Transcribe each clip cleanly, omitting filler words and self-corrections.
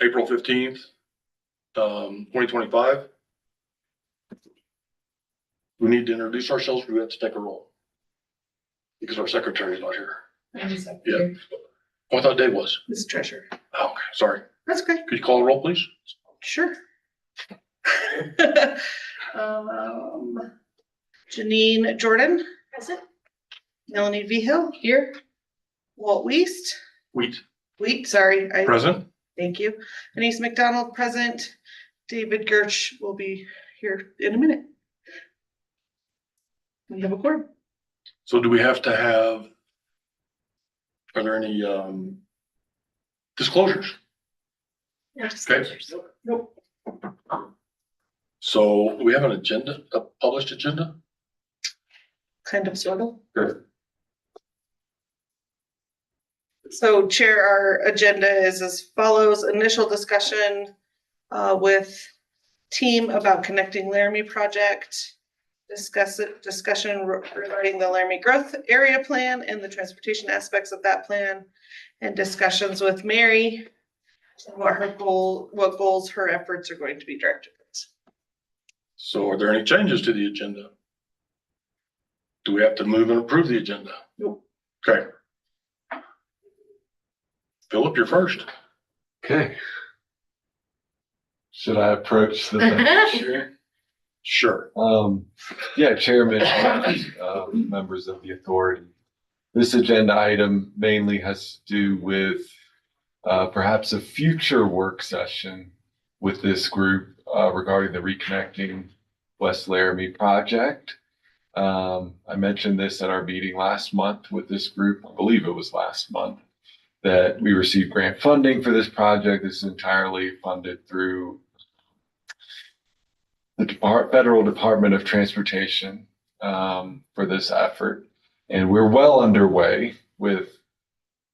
April 15th, 2025. We need to introduce ourselves. We have to take a roll because our secretary is not here. Yeah. Oh, I thought Dave was. This treasurer. Oh, okay. Sorry. That's okay. Could you call a roll, please? Sure. Janine Jordan. Present. Melanie Vigil here. Walt Wheat, sorry. Present. Thank you. Denise McDonald present. David Gersh will be here in a minute. We have a quorum. So do we have to have, are there any disclosures? No disclosures. Nope. So do we have an agenda, a published agenda? Kind of, sort of. Good. So Chair, our agenda is as follows. Initial discussion with team about connecting Laramie project. Discussion regarding the Laramie growth area plan and the transportation aspects of that plan, and discussions with Mary and what goals her efforts are going to be directed towards. So are there any changes to the agenda? Do we have to move and approve the agenda? Nope. Okay. Philip, you're first. Okay. Should I approach the Sure. Yeah, Chairman, members of the authority. This agenda item mainly has to do with perhaps a future work session with this group regarding the Reconnecting West Laramie project. I mentioned this at our meeting last month with this group. I believe it was last month that we received grant funding for this project. This is entirely funded through the Federal Department of Transportation for this effort. And we're well underway with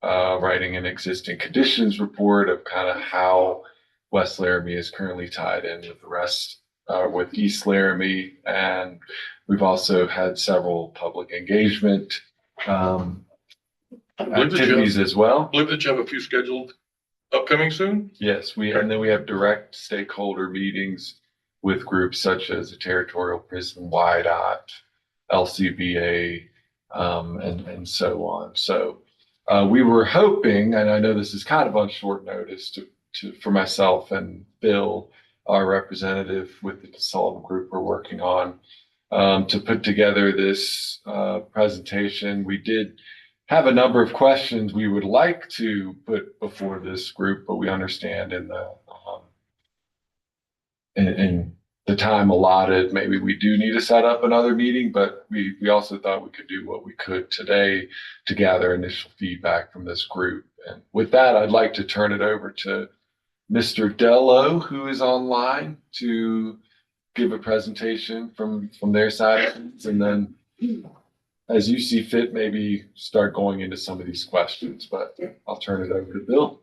writing an existing conditions report of kind of how West Laramie is currently tied in with the rest, with East Laramie. And we've also had several public engagement activities as well. I believe that you have a few scheduled upcoming soon. Yes, and then we have direct stakeholder meetings with groups such as the Territorial Prison, YDOT, LCBA, and so on. So we were hoping, and I know this is kind of on short notice for myself and Bill, our representative with the consultant group we're working on, to put together this presentation. We did have a number of questions we would like to put before this group, but we understand in the time allotted, maybe we do need to set up another meeting, but we also thought we could do what we could today to gather initial feedback from this group. And with that, I'd like to turn it over to Mr. Dello, who is online, to give a presentation from their side, and then as you see fit, maybe start going into some of these questions, but I'll turn it over to Bill.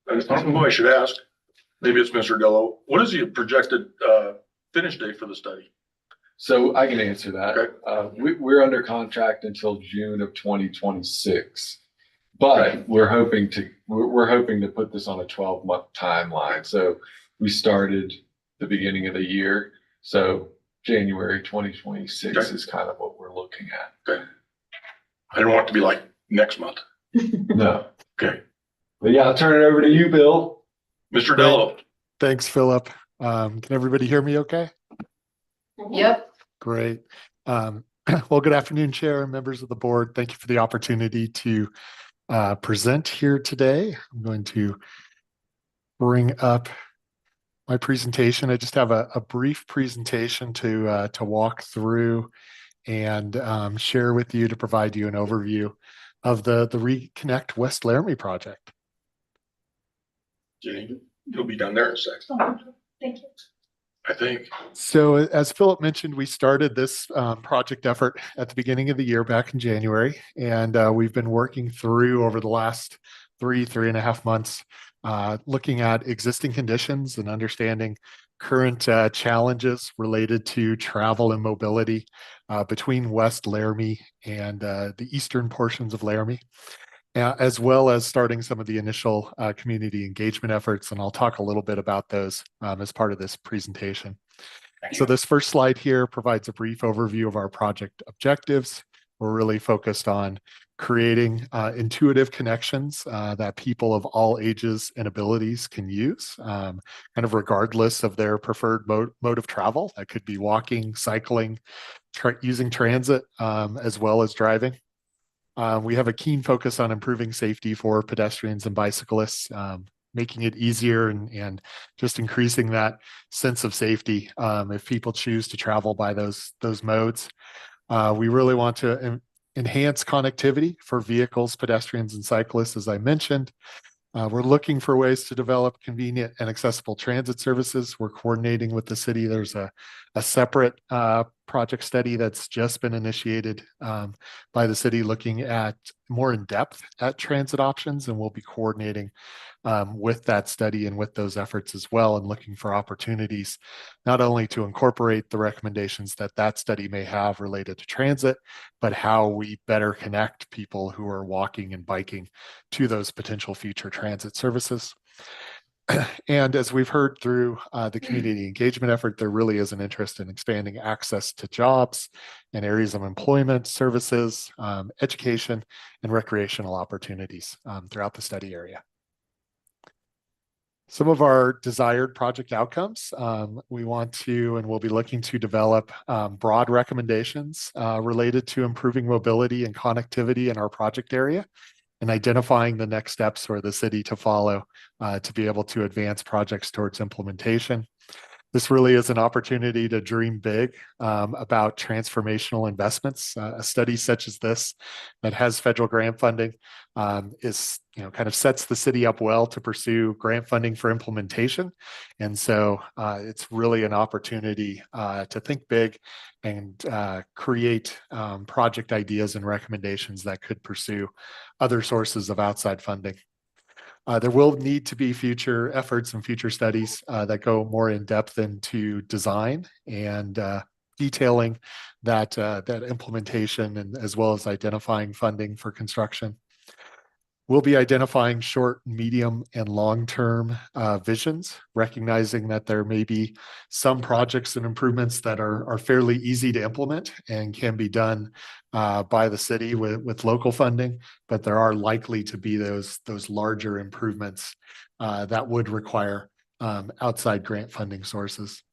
I don't know who I should ask. Maybe it's Mr. Dello. What is the projected finish date for the study? So I can answer that. Okay. We're under contract until June of 2026, but we're hoping to put this on a 12-month timeline. So we started the beginning of the year. So January 2026 okay. is kind of what we're looking at. Okay. I didn't want it to be like next month. No. Okay. But yeah, I'll turn it over to you, Bill. Mr. Dello. Thanks, Philip. Can everybody hear me okay? Yep. Great. Well, good afternoon, Chair and members of the board. Thank you for the opportunity to present here today. I'm going to bring up my presentation. I just have a brief presentation to walk through and share with you to provide you an overview of the Reconnect West Laramie project. Jenny, you'll be down there in a sec. Oh, thank you. I think. So as Philip mentioned, we started this project effort at the beginning of the year back in January, and we've been working through over the last three and a half months, looking at existing conditions and understanding current challenges related to travel and mobility between West Laramie and the eastern portions of Laramie. as well as starting some of the initial community engagement efforts. And I'll talk a little bit about those as part of this presentation. So this first slide here provides a brief overview of our project objectives. We're really focused on creating intuitive connections that people of all ages and abilities can use, kind of regardless of their preferred mode of travel. That could be walking, cycling, using transit, as well as driving. We have a keen focus on improving safety for pedestrians and bicyclists, making it easier and just increasing that sense of safety if people choose to travel by those modes. We really want to enhance connectivity for vehicles, pedestrians, and cyclists, as I mentioned. We're looking for ways to develop convenient and accessible transit services. We're coordinating with the city. There's a separate project study that's just been initiated by the city looking at more in depth at transit options, and we'll be coordinating with that study and with those efforts as well, and looking for opportunities not only to incorporate the recommendations that study may have related to transit, but how we better connect people who are walking and biking to those potential future transit services. And as we've heard through the community engagement effort, there really is an interest in expanding access to jobs and areas of employment, services, education, and recreational opportunities throughout the study area. Some of our desired project outcomes, we want to and we'll be looking to develop broad recommendations related to improving mobility and connectivity in our project area, and identifying the next steps for the city to follow to be able to advance projects towards implementation. This really is an opportunity to dream big about transformational investments. A study such as this that has federal grant funding is, kind of sets the city up well to pursue grant funding for implementation. And so it's really an opportunity to think big and create project ideas and recommendations that could pursue other sources of outside funding. There will need to be future efforts and future studies that go more in depth into design and detailing that implementation, and as well as identifying funding for construction. We'll be identifying short, medium, and long-term visions, recognizing that there may be some projects and improvements that are fairly easy to implement and can be done by the city with local funding, but there are likely to be those larger improvements that would require outside grant funding sources.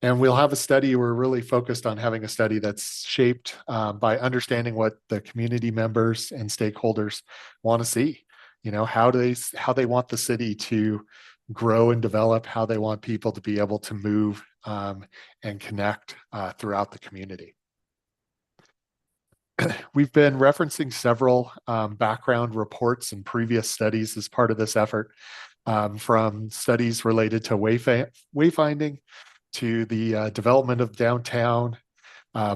And we'll have a study. We're really focused on having a study that's shaped by understanding what the community members and stakeholders want to see. How they want the city to grow and develop, how they want people to be able to move and connect throughout the community. We've been referencing several background reports and previous studies as part of this effort, from studies related to wayfinding, to the development of downtown,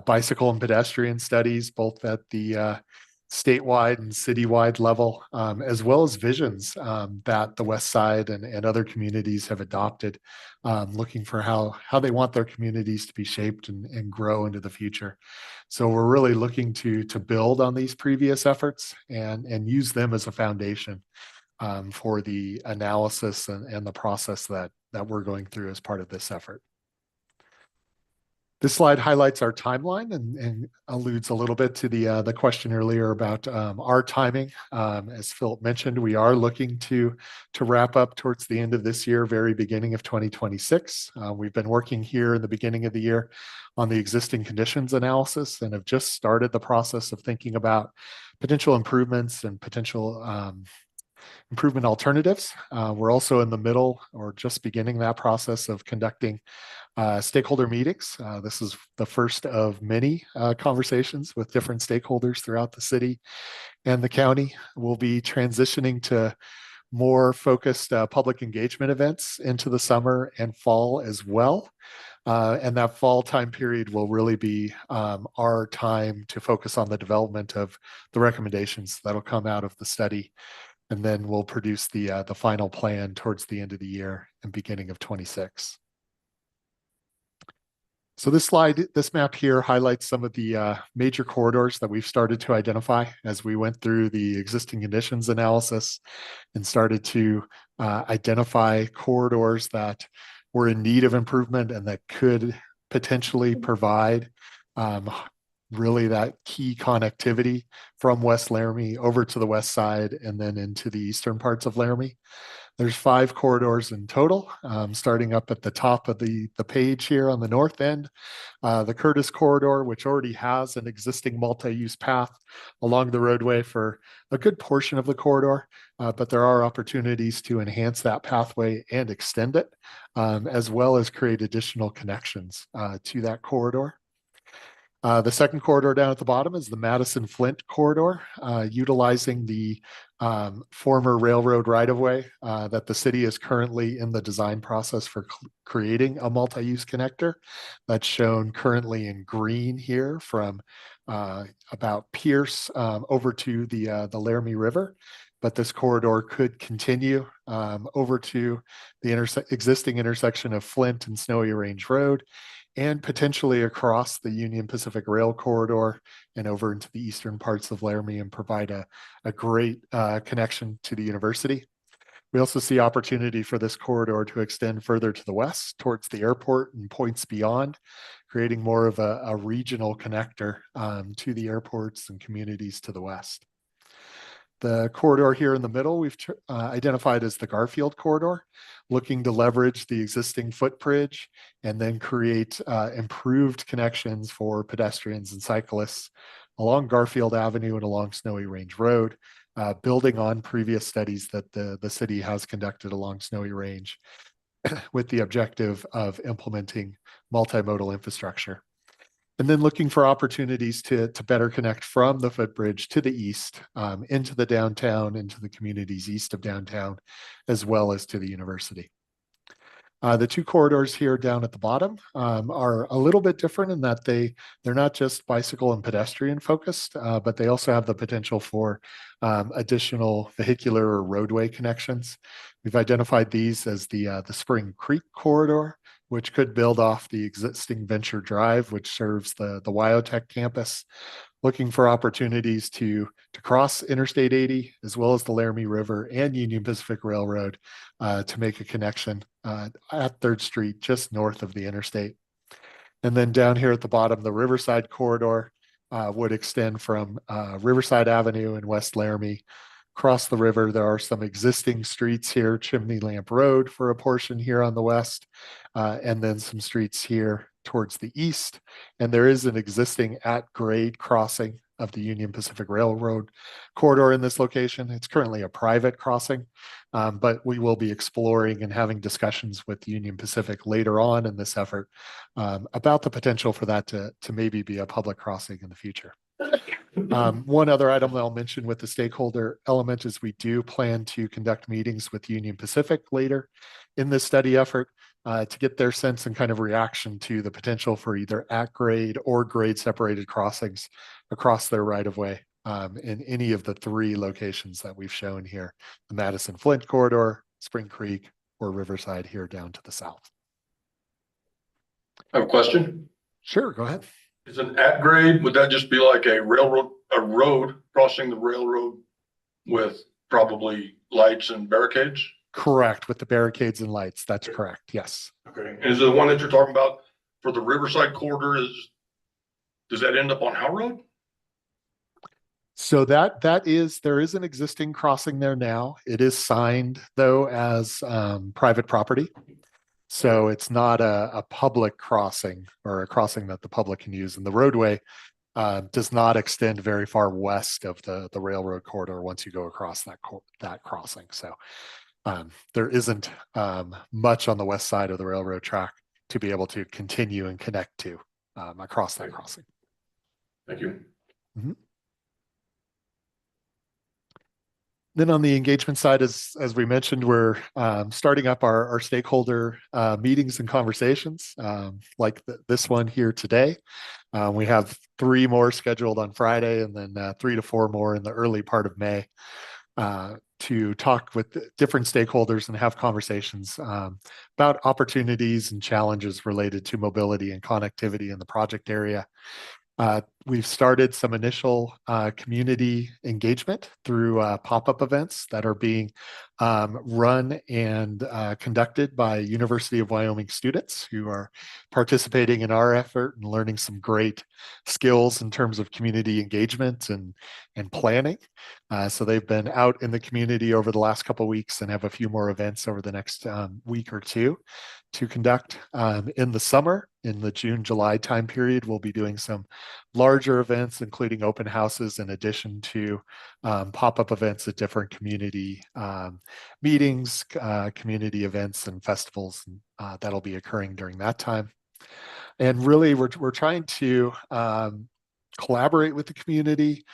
bicycle and pedestrian studies, both at the statewide and citywide level, as well as visions that the West Side and other communities have adopted, looking for how they want their communities to be shaped and grow into the future. So we're really looking to build on these previous efforts and use them as a foundation for the analysis and the process that we're going through as part of this effort. This slide highlights our timeline and alludes a little bit to the question earlier about our timing. As Philip mentioned, we are looking to wrap up towards the end of this year, very beginning of 2026. We've been working here in the beginning of the year on the existing conditions analysis and have just started the process of thinking about potential improvements and potential improvement alternatives. We're also in the middle or just beginning that process of conducting stakeholder meetings. This is the first of many conversations with different stakeholders throughout the city and the county. We'll be transitioning to more focused public engagement events into the summer and fall as well. And that fall time period will really be our time to focus on the development of the recommendations that'll come out of the study. And then we'll produce the final plan towards the end of the year and beginning of 26. So this map here highlights some of the major corridors that we've started to identify as we went through the existing conditions analysis and started to identify corridors that were in need of improvement and that could potentially provide really that key connectivity from West Laramie over to the west side and then into the eastern parts of Laramie. There's 5 corridors in total, starting up at the top of the page here on the north end. The Curtis corridor, which already has an existing multi-use path along the roadway for a good portion of the corridor, but there are opportunities to enhance that pathway and extend it, as well as create additional connections to that corridor. The second corridor down at the bottom is the Madison Flint corridor, utilizing the former railroad right-of-way that the city is currently in the design process for creating a multi-use connector. That's shown currently in green here from about Pierce over to the Laramie River. But this corridor could continue over to the existing intersection of Flint and Snowy Range Road, and potentially across the Union Pacific Rail corridor and over into the eastern parts of Laramie and provide a great connection to the university. We also see opportunity for this corridor to extend further to the west towards the airport and points beyond, creating more of a regional connector to the airports and communities to the west. The corridor here in the middle, we've identified as the Garfield corridor, looking to leverage the existing footbridge and then create improved connections for pedestrians and cyclists along Garfield Avenue and along Snowy Range Road, building on previous studies that the city has conducted along Snowy Range with the objective of implementing multimodal infrastructure. And then looking for opportunities to better connect from the footbridge to the east, into the downtown, into the communities east of downtown, as well as to the university. The 2 corridors here down at the bottom are a little bit different in that they're not just bicycle and pedestrian focused, but they also have the potential for additional vehicular or roadway connections. We've identified these as the Spring Creek corridor, which could build off the existing Venture Drive, which serves the Wyotech campus, looking for opportunities to cross Interstate 80, as well as the Laramie River and Union Pacific Railroad to make a connection at 3rd Street, just north of the interstate. And then down here at the bottom, the Riverside corridor would extend from Riverside Avenue in West Laramie. Across the river, there are some existing streets here, Chimney Lamp Road for a portion here on the west, and then some streets here towards the east. And there is an existing at-grade crossing of the Union Pacific Railroad corridor in this location. It's currently a private crossing, but we will be exploring and having discussions with Union Pacific later on in this effort about the potential for that to maybe be a public crossing in the future. One other item that I'll mention with the stakeholder element is we do plan to conduct meetings with Union Pacific later in this study effort to get their sense and kind of reaction to the potential for either at grade or grade separated crossings across their right of way in any of the 3 locations that we've shown here, the Madison Flint corridor, Spring Creek, or Riverside here down to the south. I have a question. Sure, go ahead. Is an at grade, would that just be like a road crossing the railroad with probably lights and barricades? Correct, with the barricades and lights. That's correct. Yes. Okay. And is the one that you're talking about for the Riverside corridor does that end up on Howe Road? So there is an existing crossing there now. It is signed though as private property. So it's not a public crossing or a crossing that the public can use. And the roadway does not extend very far west of the railroad corridor once you go across that crossing. So there isn't much on the west side of the railroad track to be able to continue and connect to across that crossing. Thank you. Mm-hmm. Then on the engagement side, as we mentioned, we're starting up our stakeholder meetings and conversations like this one here today. We have 3 more scheduled on Friday and then 3 to 4 more in the early part of May. to talk with different stakeholders and have conversations about opportunities and challenges related to mobility and connectivity in the project area. We've started some initial community engagement through pop-up events that are being run and conducted by University of Wyoming students who are participating in our effort and learning some great skills in terms of community engagement and planning. So they've been out in the community over the last couple of weeks and have a few more events over the next week or two to conduct. In the summer, in the June, July time period, we'll be doing some larger events, including open houses, in addition to pop-up events at different community meetings, community events and festivals that'll be occurring during that time. And really, we're trying to collaborate with the community,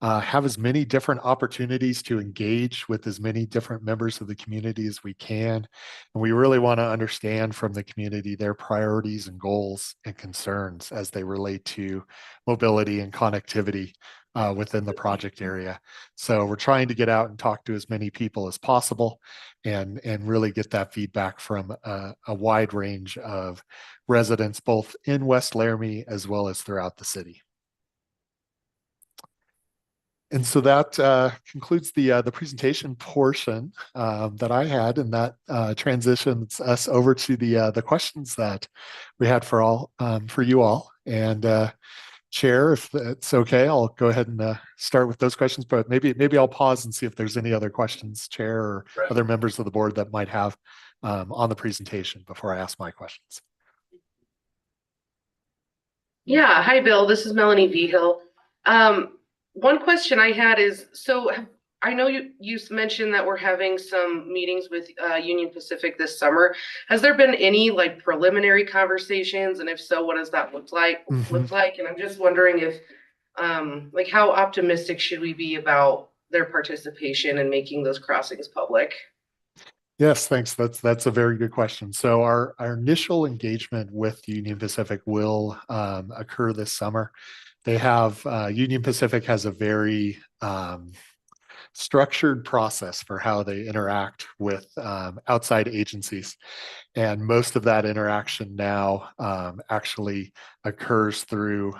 have as many different opportunities to engage with as many different members of the community as we can. And we really want to understand from the community their priorities and goals and concerns as they relate to mobility and connectivity within the project area. So we're trying to get out and talk to as many people as possible and really get that feedback from a wide range of residents, both in West Laramie as well as throughout the city. And so that concludes the presentation portion that I had, and that transitions us over to the questions that we had for you all. And Chair, if it's okay, I'll go ahead and start with those questions. But maybe I'll pause and see if there's any other questions, Chair, or other members of the board that might have on the presentation before I ask my questions. Yeah, hi, Bill. This is Melanie Vigil. One question I had is, so I know you mentioned that we're having some meetings with Union Pacific this summer. Has there been any like preliminary conversations? And if so, what does that look like? And I'm just wondering if like how optimistic should we be about their participation in making those crossings public? Yes, thanks. That's a very good question. So our initial engagement with Union Pacific will occur this summer. They have Union Pacific has a very structured process for how they interact with outside agencies. And most of that interaction now actually occurs through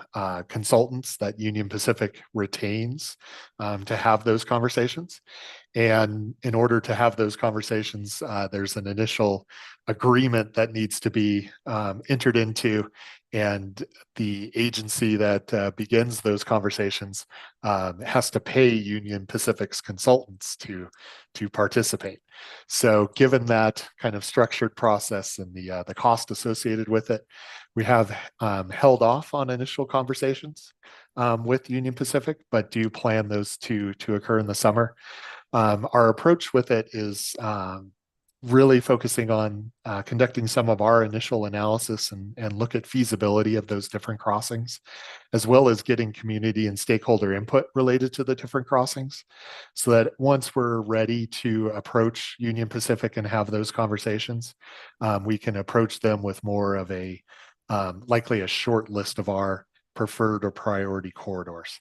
consultants that Union Pacific retains to have those conversations. And in order to have those conversations, there's an initial agreement that needs to be entered into. And the agency that begins those conversations has to pay Union Pacific's consultants to participate. So given that kind of structured process and the cost associated with it, we have held off on initial conversations with Union Pacific, but do plan those to occur in the summer. Our approach with it is really focusing on conducting some of our initial analysis and look at feasibility of those different crossings, as well as getting community and stakeholder input related to the different crossings, so that once we're ready to approach Union Pacific and have those conversations, we can approach them with more of a likely a short list of our preferred or priority corridors.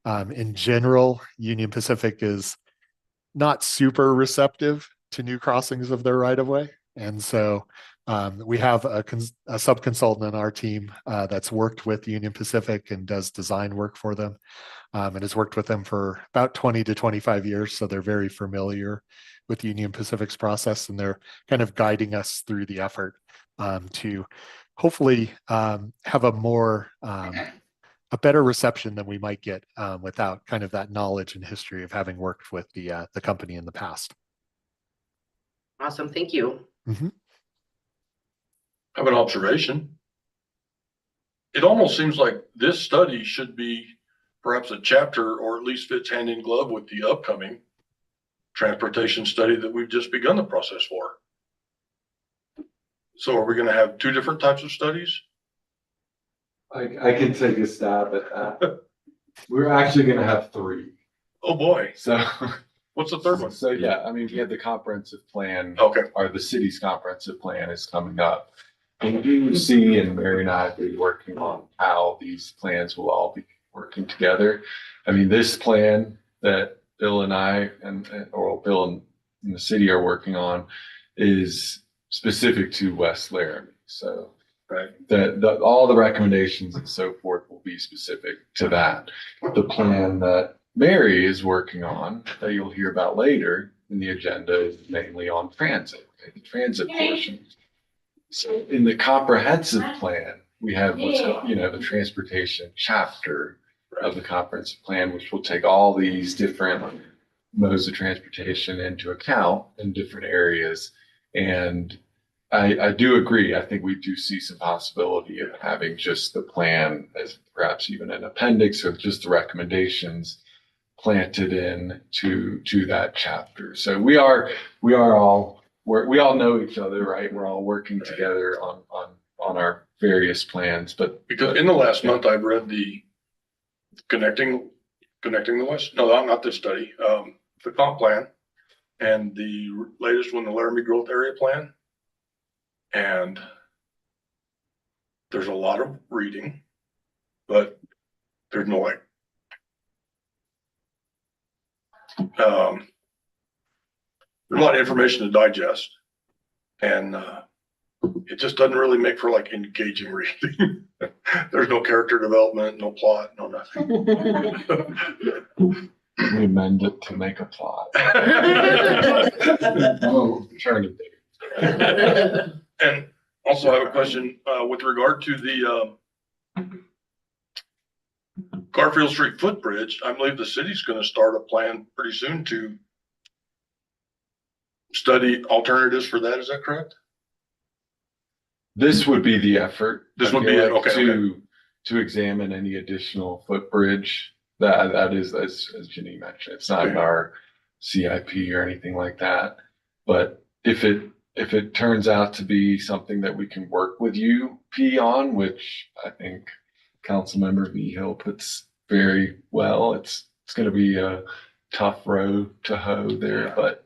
In general, Union Pacific is not super receptive to new crossings of their right-of-way. And so we have a sub-consultant on our team that's worked with Union Pacific and does design work for them and has worked with them for about 20 to 25 years. So they're very familiar with Union Pacific's process, and they're kind of guiding us through the effort to hopefully have a better reception than we might get without kind of that knowledge and history of having worked with the company in the past. Awesome, thank you. I have an observation. It almost seems like this study should be perhaps a chapter, or at least fits hand in glove with the upcoming transportation study that we've just begun the process for. So are we going to have two different types of studies? I can take a stab at that. We're actually going to have three. Oh boy. So what's the third one? So yeah, I mean, we have the comprehensive plan. Okay. Or the city's comprehensive plan is coming up. And you see, and Mary and I have been working on how these plans will all be working together. I mean, this plan that Bill and I or Bill and the city are working on is specific to West Laramie. So Right. all the recommendations and so forth will be specific to that. The plan that Mary is working on that you'll hear about later in the agenda is mainly on transit, the transit portion. So in the comprehensive plan, we have what's called, the transportation chapter of the comprehensive plan, which will take all these different modes of transportation into account in different areas. And I do agree. I think we do see some possibility of having just the plan as perhaps even an appendix or just the recommendations planted in to that chapter. So we all know each other, right? We're all working together on our various plans, but Because in the last month, I've read the connecting the West, no, not this study, the comp plan and the latest one, the Laramie Growth Area Plan. And there's a lot of reading, but there's no like, there's a lot of information to digest, and it just doesn't really make for like engaging reading. There's no character development, no plot, no nothing. we amend it to make a plot. Oh, turn it there. And also I have a question with regard to the Garfield Street footbridge. I believe the city's going to start a plan pretty soon to study alternatives for that. Is that correct? This would be the effort. This would I be feel it, like, okay, to examine any additional footbridge that is, as Jenny mentioned, it's not in Okay. our CIP or anything like that. But if it turns out to be something that we can work with you, P, on, which I think Councilmember Vigil puts very well, it's going to be a tough row to hoe there, but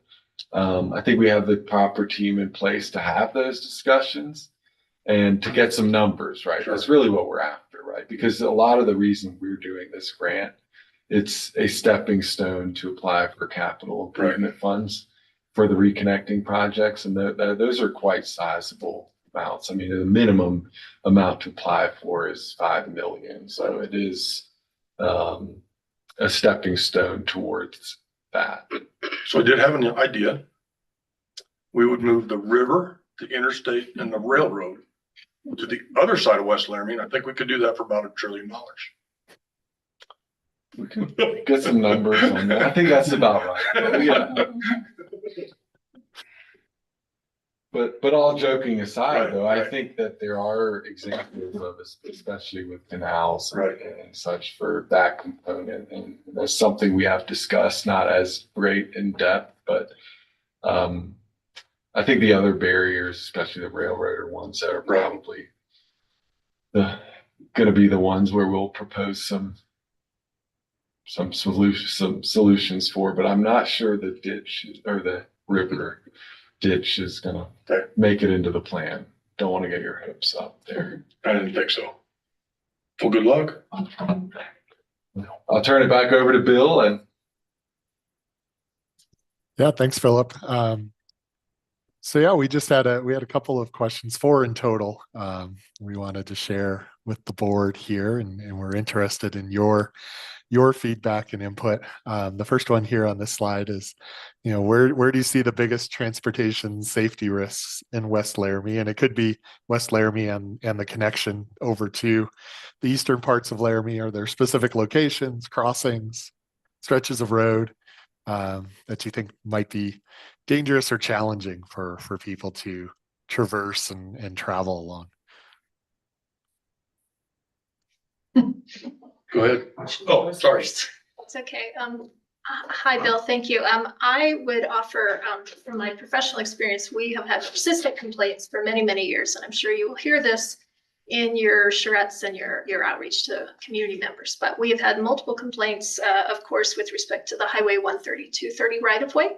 I think we have the proper team in place to have those discussions and to get some numbers, right? Sure. That's really what we're after, right? Because a lot of the reason we're doing this grant, it's a stepping stone to apply for capital improvement funds for the reconnecting projects. And those are quite sizable amounts. I mean, the minimum amount to apply for is 5 million. So it is a stepping stone towards that. So I did have an idea. We would move the river, the interstate, and the railroad to the other side of West Laramie. And I think we could do that for about $1 trillion. We can get some numbers on that. I think that's about right. Yeah. But all joking aside, Right, though, I right. think that there are examples of this, especially with canals Right. and such for that component. And that's something we have discussed, not as great in depth, but I think the other barriers, especially the railroad, are ones that are probably going to be the ones where we'll propose some solutions for, but I'm not sure the ditch or the river ditch is going to make it into the plan. Don't want to get your hopes up there. I didn't think so. Well, good luck. I'll turn it back over to Bill. And Yeah, thanks, Philip. So yeah, we had a couple of questions, 4 in total. We wanted to share with the board here, and we're interested in your feedback and input. The first one here on this slide is, where do you see the biggest transportation safety risks in West Laramie? And it could be West Laramie and the connection over to the eastern parts of Laramie. Are there specific locations, crossings, stretches of road that you think might be dangerous or challenging for people to traverse and travel along? Go ahead. Oh, sorry. It's okay. Hi, Bill. Thank you. I would offer, from my professional experience, we have had persistent complaints for many, many years, and I'm sure you will hear this in your charrettes and your outreach to community members. But we have had multiple complaints, of course, with respect to the Highway 130/230 right-of-way,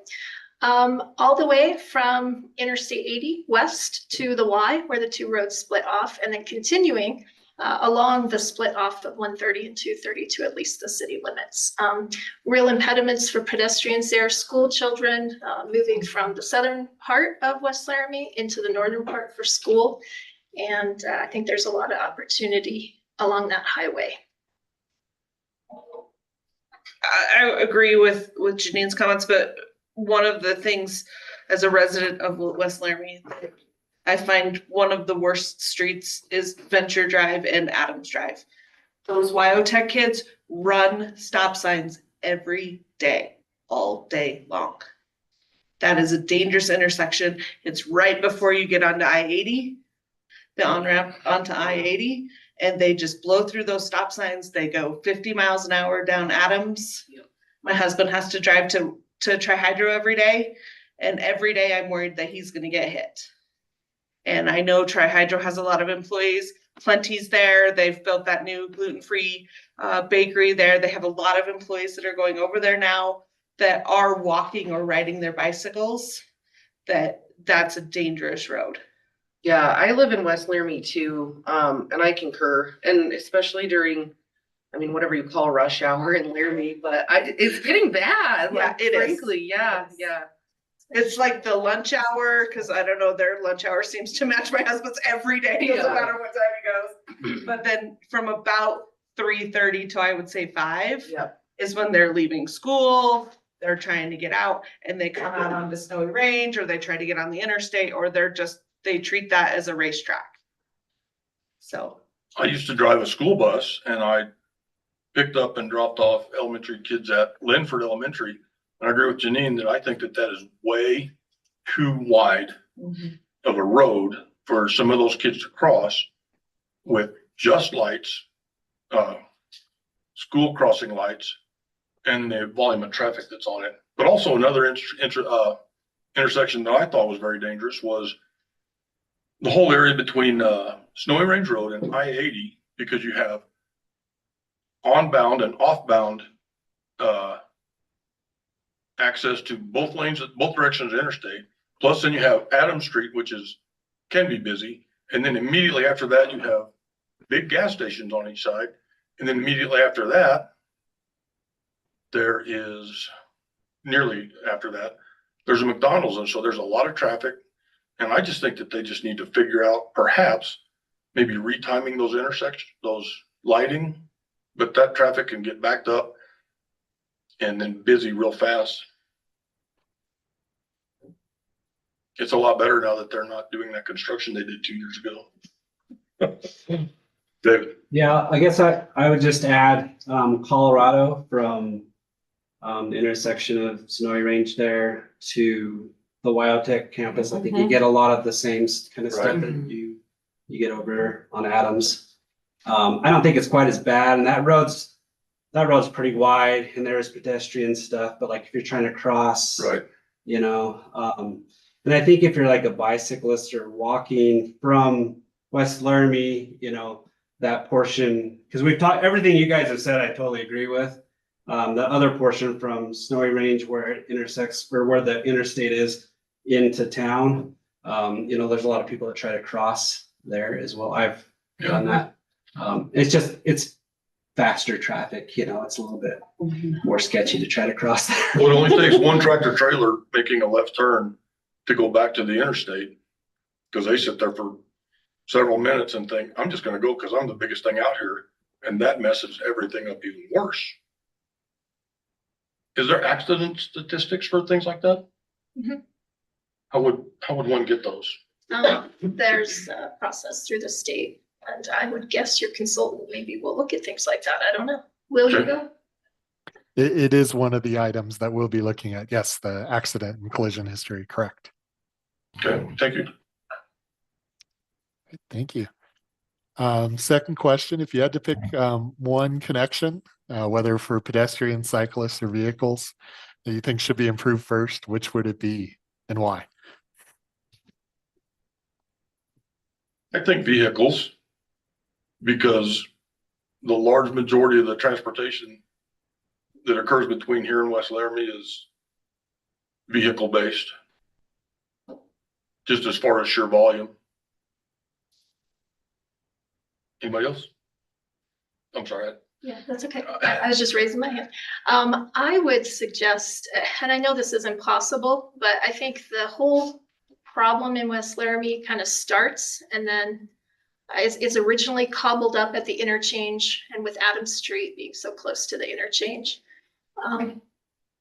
all the way from Interstate 80 west to the Y, where the two roads split off, and then continuing along the split off of 130 and 230 to at least the city limits. Real impediments for pedestrians there, school children moving from the southern part of West Laramie into the northern part for school. And I think there's a lot of opportunity along that highway. I agree with Janine's comments, but one of the things as a resident of West Laramie, I find one of the worst streets is Venture Drive and Adams Drive. Those Wyotech kids run stop signs every day, all day long. That is a dangerous intersection. It's right before you get onto I-80, the on-ramp onto I-80. And they just blow through those stop signs. They go 50 miles an hour down Adams. Yep. My husband has to drive to Tri-Hydro every day. And every day I'm worried that he's going to get hit. And I know Tri-Hydro has a lot of employees. Plenty's there. They've built that new gluten-free bakery there. They have a lot of employees that are going over there now that are walking or riding their bicycles. That's a dangerous road. Yeah, I live in West Laramie too, and I concur, and especially during, I mean, whatever you call rush hour in Laramie, but it's getting bad. Yeah, like, it is. frankly, yeah. It's like the lunch hour, because I don't know, their lunch hour seems to match my husband's every day. It doesn't matter what time he goes. But then from about 3:30 to I would say 5 is when they're leaving school. They're trying to get out and they come out on the Snowy Range, or they try to get on the interstate, or they treat that as a racetrack. So I used to drive a school bus and I picked up and dropped off elementary kids at Linford Elementary. And I agree with Janine that I think that is way too wide of a road for some of those kids to cross with just lights, school crossing lights, and the volume of traffic that's on it. But also another intersection that I thought was very dangerous was the whole area between Snowy Range Road and I-80, because you have onbound and offbound access to both lanes, both directions of the interstate. Plus then you have Adams Street, which can be busy. And then immediately after that, you have big gas stations on each side. And then immediately after that, there is nearly after that, there's a McDonald's. And so there's a lot of traffic. And I just think that they just need to figure out perhaps maybe retiming those intersections, those lighting, but that traffic can get backed up and then busy real fast. It's a lot better now that they're not doing that construction they did 2 years ago. David. Yeah, I guess I would just add Colorado from the intersection of Snowy Range there to the Wyotech campus. I think you get a lot of the same kind of stuff that you get over on Adams. I don't think it's quite as bad, and that road's pretty wide, and there's pedestrian stuff. But like if you're trying to cross, Right, you know, and I think if you're like a bicyclist or walking from West Laramie, you know, that portion, because we've talked everything you guys have said, I totally agree with. The other portion from Snowy Range where it intersects or where the interstate is into town, you know, there's a lot of people that try to cross there as well. I've done that. It's faster traffic, you know, it's a little bit more sketchy to try to cross there. well, it only takes one tractor trailer making a left turn to go back to the interstate, because they sit there for several minutes and think, I'm just going to go because I'm the biggest thing out here. And that messes everything up even worse. Is there accident statistics for things like that? How would one get those? There's a process through the state, and I would guess your consultant maybe will look at things like that. I don't know. Will you go? It is one of the items that we'll be looking at. Yes, the accident and collision history, correct. Okay, thank you. Thank you. Second question, if you had to pick one connection, whether for pedestrians, cyclists, or vehicles that you think should be improved first, which would it be and why? I think vehicles, because the large majority of the transportation that occurs between here and West Laramie is vehicle based, just as far as sheer volume. Anybody else? I'm sorry. Yeah, that's okay. I was just raising my hand. I would suggest, and I know this is impossible, but I think the whole problem in West Laramie kind of starts and then is originally cobbled up at the interchange and with Adams Street being so close to the interchange.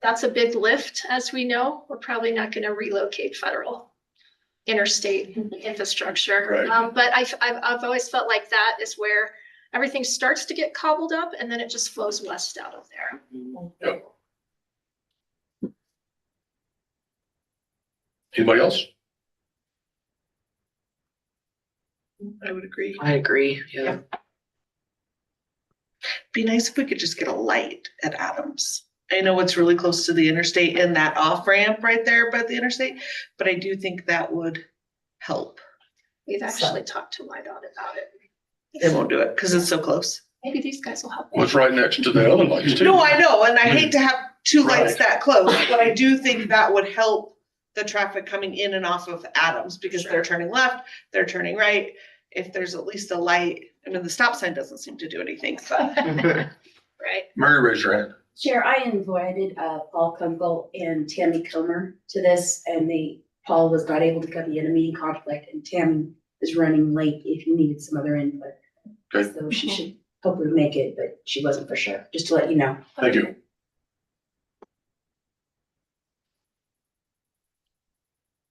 That's a big lift, as we know. We're probably not going to relocate federal interstate infrastructure. Right. But I've always felt like that is where everything starts to get cobbled up and then it just flows west out of there. Yep. Anybody else? I would agree. I agree, yeah. Be nice if we could just get a light at Adams. I know it's really close to the interstate and that off ramp right there by the interstate, but I do think that would help. We've actually talked to MIDOT about it. They won't do it because it's so close. Maybe these guys will help. Well, it's right next to the other lights too. No, I know, and I hate to have two lights Right. that close, but I do think that would help the traffic coming in and off of Adams because they're turning left, they're turning right. If there's at least a light, I mean, the stop sign doesn't seem to do anything, but. Right. Mary, raise your hand. Chair, I invited Paul Kunkel and Tammy Comer to this, and Paul was not able to come. He had a meeting conflict, and Tammy is running late if you needed some other input. Okay. So she should hopefully make it, but she wasn't for sure, just to let you know. Thank you.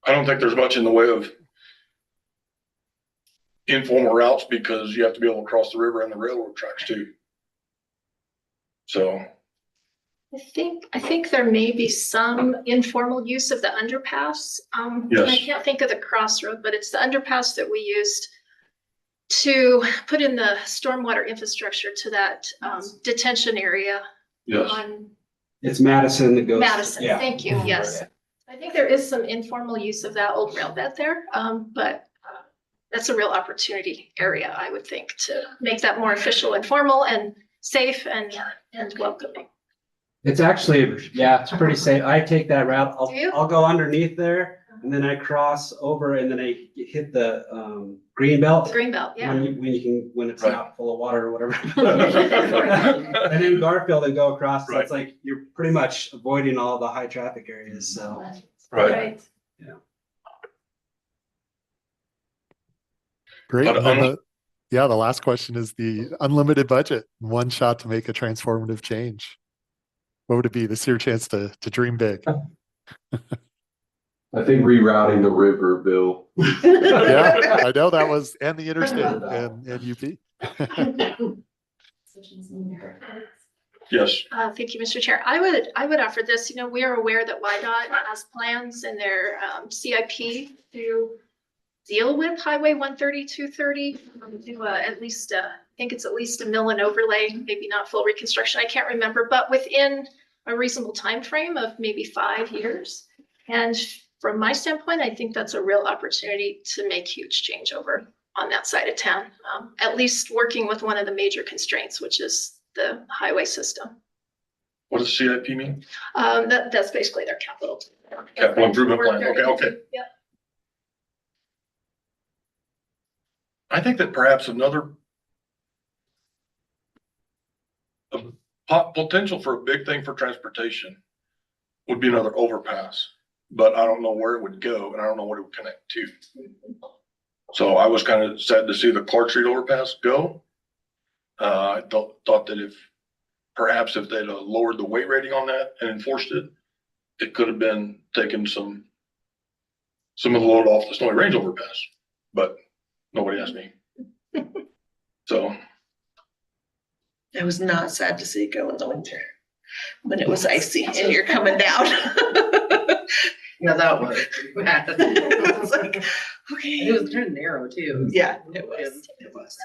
I don't think there's much in the way of informal routes because you have to be able to cross the river and the railroad tracks too. So, I think there may be some informal use of the underpass. And I Yes. can't think of the crossroad, but it's the underpass that we used to put in the stormwater infrastructure to that detention area yes, on It's Madison that goes. Madison. Yeah. Thank you. Yes. I think there is some informal use of that old rail bed there, but that's a real opportunity area, I would think, to make that more official and formal and safe and welcoming. It's actually, yeah, it's pretty safe. I take that route. Do you? I'll go underneath there and then I cross over and then I hit the green belt. Greenbelt, yeah. When it's Right. not full of water or whatever. And then Garfield and go across. So it's like you're pretty much avoiding all the high traffic areas. So right. Great. But And then the last question is the unlimited budget, one shot to make a transformative change. What would it be? This is your chance to dream big. I think rerouting the river, Bill. Yeah, I know that was, and the interstate and UP. Yes, Thank you, Mr. Chair. I would offer this, we are aware that YDOT has plans in their CIP to deal with Highway 130, 230, do at least, I think it's at least a mill and overlay, maybe not full reconstruction, I can't remember, but within a reasonable time frame of maybe 5 years. And from my standpoint, I think that's a real opportunity to make huge changeover on that side of town, at least working with one of the major constraints, which is the highway system. what does CIP mean? That's basically their capital. Capital improvement plan. Okay. Yep. I think that perhaps another potential for a big thing for transportation would be another overpass, but I don't know where it would go and I don't know what it would connect to. So I was kind of sad to see the Clark Street overpass go. I thought that if they'd lowered the weight rating on that and enforced it, it could have been taking some of the load off the Snowy Range overpass, but nobody asked me. So. I was not sad to see it go in the winter when it was icy and you're coming down. Yeah, that was bad. It was like, okay. It was kind of narrow too. Yeah, it was. It was.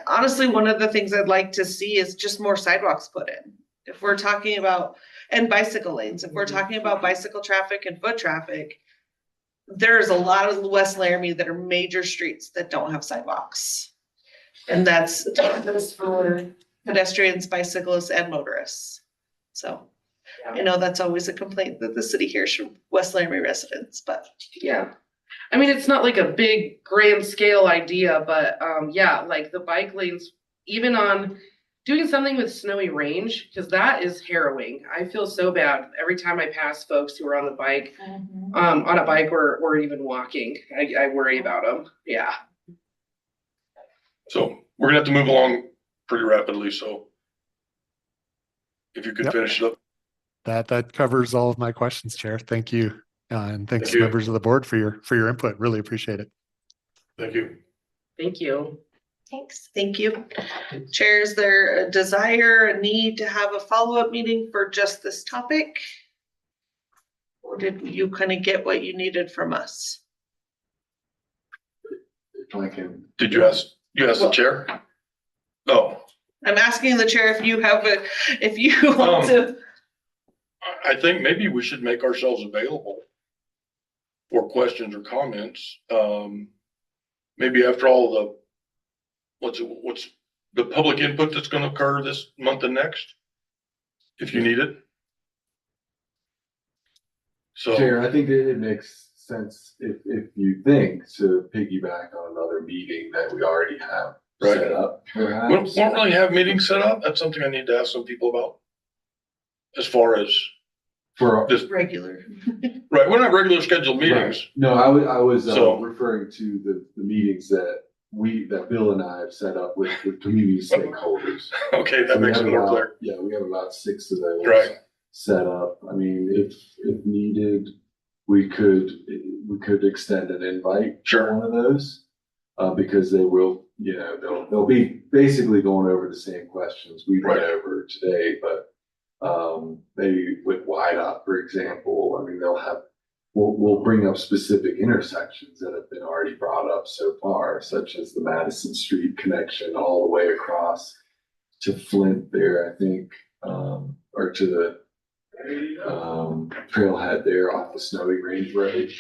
Honestly, one of the things I'd like to see is just more sidewalks put in. If we're talking about, and bicycle lanes, if we're talking about bicycle traffic and foot traffic, there's a lot of West Laramie that are major streets that don't have sidewalks. And that's for pedestrians, bicyclists, and motorists. So I know that's always a complaint that the city hears from West Laramie residents, but Yeah. I mean, it's not like a big grand scale idea, but yeah, like the bike lanes, even on doing something with snowy range, because that is harrowing. I feel so bad every time I pass folks who are on the bike, on a bike or even walking. I worry about them. Yeah. So we're gonna have to move along pretty rapidly, so if you could Yep. finish it up. That covers all of my questions, Chair. Thank you. And thanks Thank you. members of the board for your input. Really appreciate it. Thank you. Thank you. Thanks. Thank you. Chair, is there a desire, a need to have a follow-up meeting for just this topic? Or did you kind of get what you needed from us? If I can, Did you ask the chair? Oh, I'm asking the chair if you have if you want to. I think maybe we should make ourselves available for questions or comments. Maybe after all the, what's the public input that's gonna occur this month and next? If you need it. So, Chair, I think that it makes sense if you think to piggyback on another meeting that we already have Right. set up, we perhaps. don't really have meetings set up. That's something I need to ask some people about. As far as For, this, Regular. right, we're not regular scheduled meetings. Right. No, I was So- referring to the meetings that Bill and I have set up with community stakeholders. Okay, So that we makes have it more about- clear. Yeah, we have about 6 of those. Right. Set up. I mean, if needed, we could extend an invite to Sure. one of those. Because they will, they'll be basically going over the same questions we went Right. over today, but maybe with YDOT, for example, I mean, we'll bring up specific intersections that have been already brought up so far, such as the Madison Street connection all the way across to Flint there, I think, or to the trailhead there off the Snowy Range Road.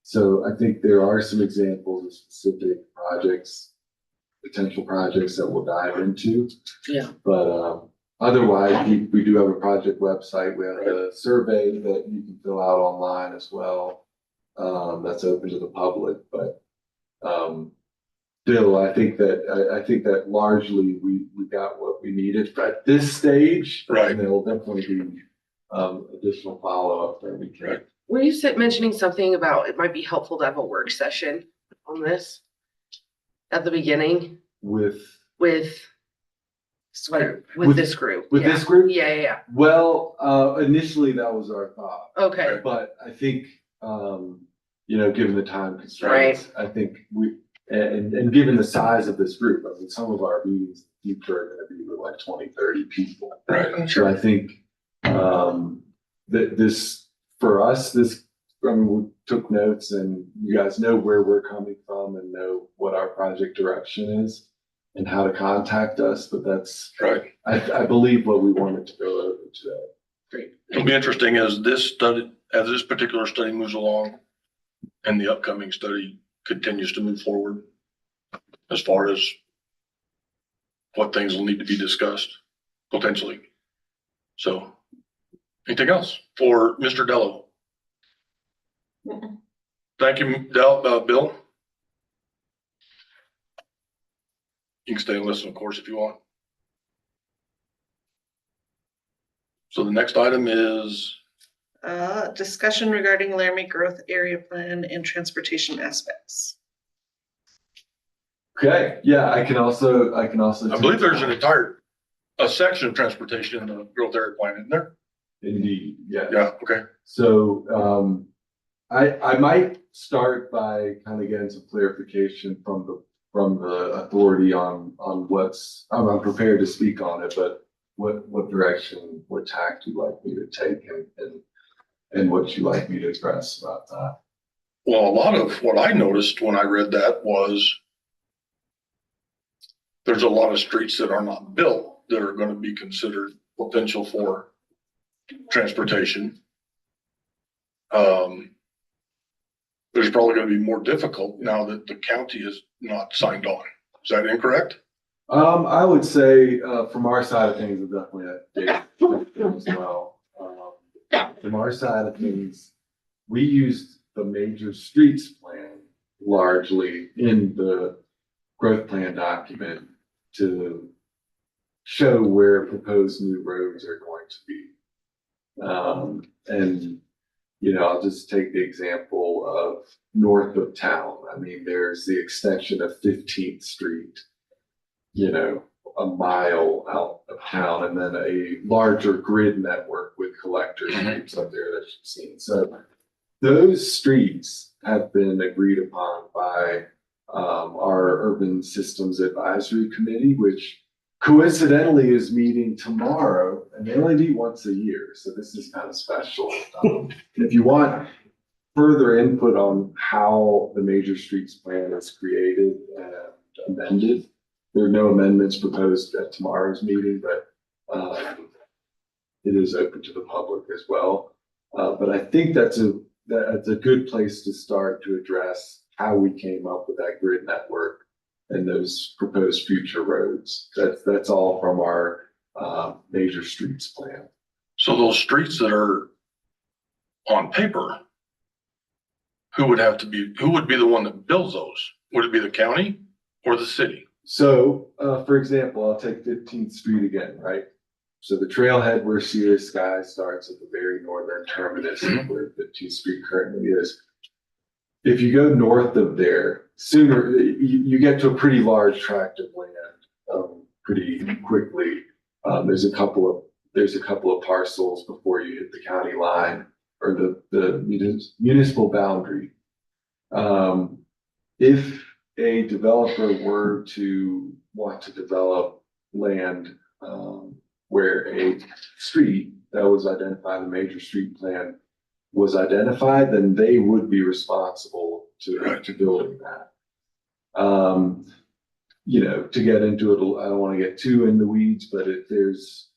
So I think there are some examples of specific projects, potential projects that we'll dive into. Yeah. But otherwise, we do have a project website. We have a survey that you can fill out online as well. That's open to the public, but Bill, I think that largely we got what we needed at this stage. Right. And there'll definitely be additional follow-up that we can. Right. Were you mentioning something about it might be helpful to have a work session on this at the beginning With with this group? with Yeah. this group? Yeah. Well, initially that was our thought, Okay. but I think, given the time constraints, I think and given the size of this group, I mean, some of our meetings in the future are gonna be with like 20, 30 people. Right. So I think, that for us, I mean, we took notes and you guys know where we're coming from and know what our project direction is and how to contact us, but that's, Right. I believe what we wanted to go over today. Great. It'll be interesting as this particular study moves along and the upcoming study continues to move forward as far as what things will need to be discussed potentially. So anything else for Mr. Dello? Thank you, Bill. You can stay and listen, of course, if you want. So the next item is, Discussion regarding Laramie Growth Area Plan and transportation aspects. Okay, yeah, I can also. I believe there's a section of transportation in the growth area plan, isn't there? Indeed, yes. Yeah, okay. So, I might start by kind of getting some clarification from the authority on I'm prepared to speak on it, but what direction, what tact you'd like me to take and what you'd like me to address about that. Well, a lot of what I noticed when I read that was there's a lot of streets that are not built that are going to be considered potential for transportation. There's probably going to be more difficult now that the county is not signed on. Is that incorrect? I would say, from our side of things, it's definitely a date as well. From our side of things, we used the major streets plan largely in the growth plan document to show where proposed new roads are going to be. And, you know, I'll just take the example of north of town. I mean, there's the extension of 15th Street, you know, a mile out of town, and then a larger grid network with collector streets up there that you've seen. So those streets have been agreed upon by our Urban Systems Advisory Committee, which coincidentally is meeting tomorrow, and they only meet once a year, so this is kind of special. If you want further input on how the major streets plan is created and amended, there are no amendments proposed at tomorrow's meeting, but it is open to the public as well. But I think that's a good place to start to address how we came up with that grid network and those proposed future roads. That's all from our major streets plan. So those streets that are on paper, who would be the one that builds those? Would it be the county or the city? So, for example, I'll take 15th Street again, right? So the trailhead where Sierra Sky starts at the very northern terminus of where 15th Street currently is. If you go north of there, sooner you get to a pretty large tract of land pretty quickly. There's a couple of parcels before you hit the county line or the municipal boundary. If a developer were to want to develop land where a street that was identified in the major street plan was identified, then they would be responsible to building that. You know, to get into it, I don't want to get too in the weeds, but if there's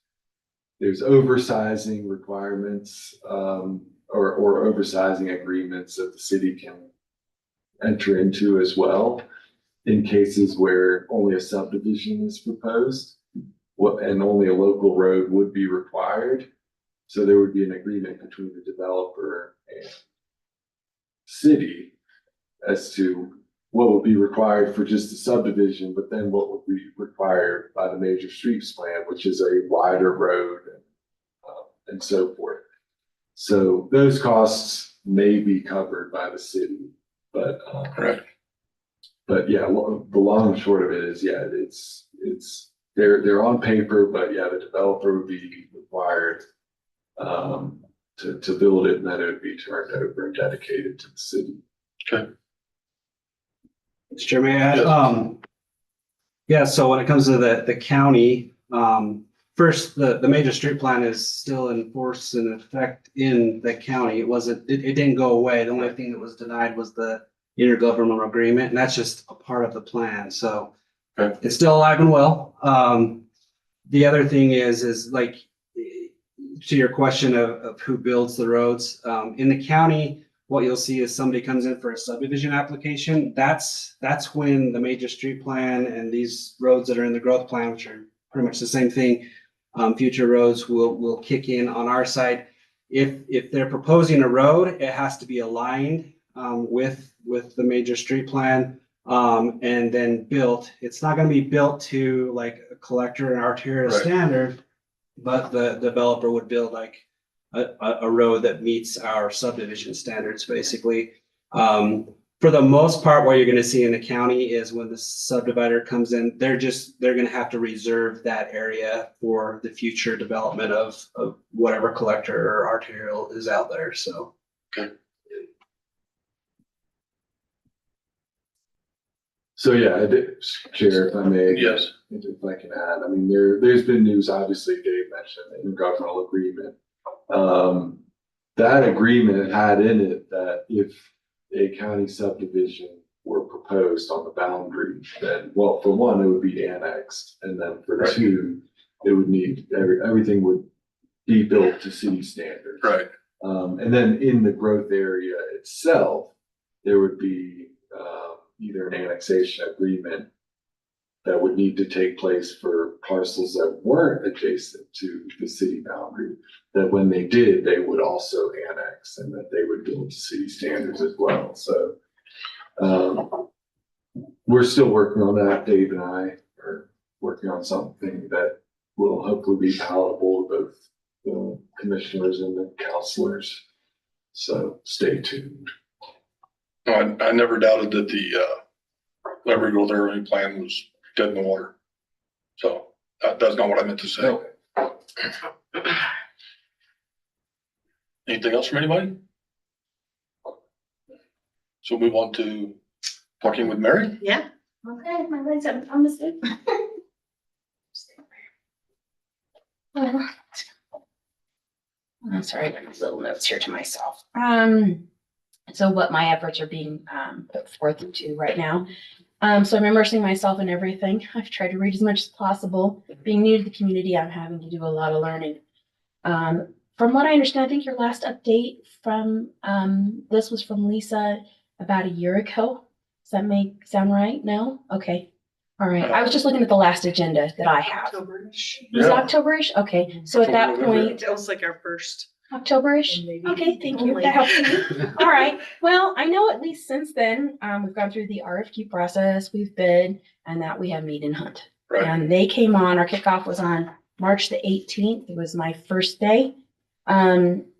oversizing requirements or oversizing agreements that the city can enter into as well in cases where only a subdivision is proposed and only a local road would be required. So there would be an agreement between the developer and city as to what would be required for just the subdivision, but then what would be required by the major streets plan, which is a wider road and so forth. So those costs may be covered by the city, but but yeah, the long and short of it is, yeah, they're on paper, but yeah, the developer would be required to build it, and then it would be turned over and dedicated to the city. Okay. Mr. Chairman, yeah, so when it comes to the county, first, the major street plan is still in force and effect in the county. It didn't go away. The only thing that was denied was the intergovernmental agreement, and that's just a part of the plan. So it's still alive and well. The other thing is like, to your question of who builds the roads, in the county, what you'll see is somebody comes in for a subdivision application. That's when the major street plan and these roads that are in the growth plan, which are pretty much the same thing, future roads will kick in on our side. If they're proposing a road, it has to be aligned with the major street plan and then built. It's not going to be built to like a collector and arterial standard, but the developer would build like a road that meets our subdivision standards, basically. For the most part, what you're going to see in the county is when the subdivider comes in, they're going to have to reserve that area for the future development of whatever collector or arterial is out there. So. Okay. So yeah, Chair, if I may. Yes. If I can add, I mean, there's been news, obviously, Dave mentioned the intergovernmental agreement. That agreement had in it that if a county subdivision were proposed on the boundary, then, well, for one, it would be annexed, and then for two, it would need, everything would be built to city standards. Right. And then in the growth area itself, there would be either an annexation agreement that would need to take place for parcels that weren't adjacent to the city boundary, that when they did, they would also annex and that they would build to city standards as well. So we're still working on that. Dave and I are working on something that will hopefully be palatable to both the commissioners and the counselors. So stay tuned. I never doubted that the Laramie Growth Area plan was dead in the water. So that's not what I meant to say. Anything else from anybody? So we'll move on to talking with Mary. Yeah. Okay, my legs up on the sleep. I'm sorry, I got little notes here to myself. So what my efforts are being put forth to right now. So I'm immersing myself in everything. I've tried to read as much as possible. Being new to the community, I'm having to do a lot of learning. From what I understand, I think your last update from this was from Lisa about a year ago. Does that sound right? No? Okay. All right. I was just looking at the last agenda that I have. October-ish. Was it Yeah. October-ish? Okay. So at that October, November. point, That was like our first. October-ish? Okay, thank you. That helps me. All right. Well, I know at least since then, we've gone through the RFQ process, we've bid, and that we have meet and hunt. Right. And they came on, our kickoff was on March the 18th. It was my first day.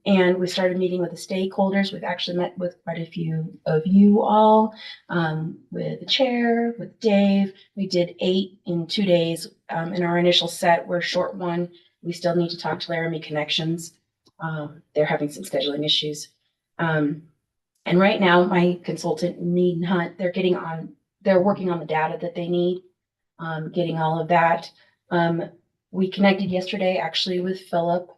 And we started meeting with the stakeholders. We've actually met with quite a few of you all, with the chair, with Dave. We did 8 in 2 days. In our initial set, we're short one. We still need to talk to Laramie Connections. They're having some scheduling issues. And right now, my consultant, Mead and Hunt, they're working on the data that they need, getting all of that. We connected yesterday actually with Philip,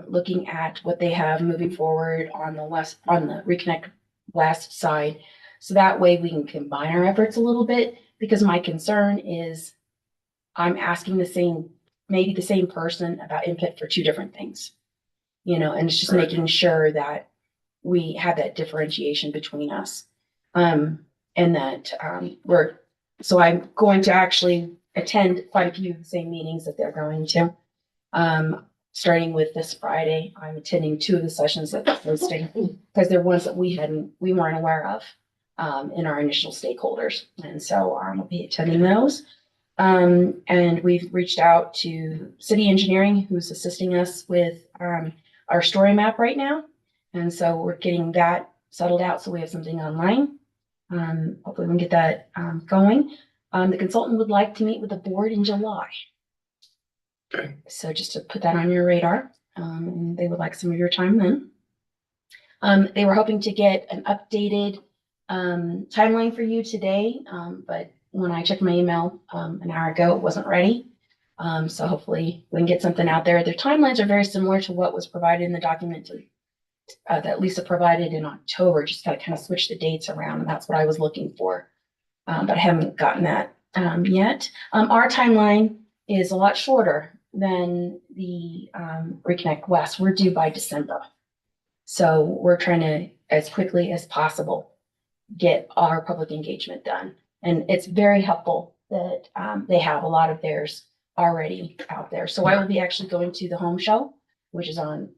looking at what they have moving forward on the Reconnect West side. So that way we can combine our efforts a little bit, because my concern is I'm asking maybe the same person about input for 2 different things, and it's just Right. making sure that we have that differentiation between us. And that so I'm going to actually attend quite a few of the same meetings that they're going to. Starting with this Friday, I'm attending 2 of the sessions that they're hosting, because they're ones that we weren't aware of in our initial stakeholders. And so I'll be attending those. And we've reached out to city engineering, who's assisting us with our story map right now. And so we're getting that settled out so we have something online. Hopefully we can get that going. The consultant would like to meet with the board in July. Okay. So just to put that on your radar, and they would like some of your time then. They were hoping to get an updated timeline for you today, but when I checked my email an hour ago, it wasn't ready. So hopefully we can get something out there. Their timelines are very similar to what was provided in the document that Lisa provided in October. Just got to kind of switch the dates around, and that's what I was looking for. But I haven't gotten that yet. Our timeline is a lot shorter than the Reconnect West. We're due by December. So we're trying to, as quickly as possible, get our public engagement done. And it's very helpful that they have a lot of theirs already out there. So I will be actually going to the home show, which is on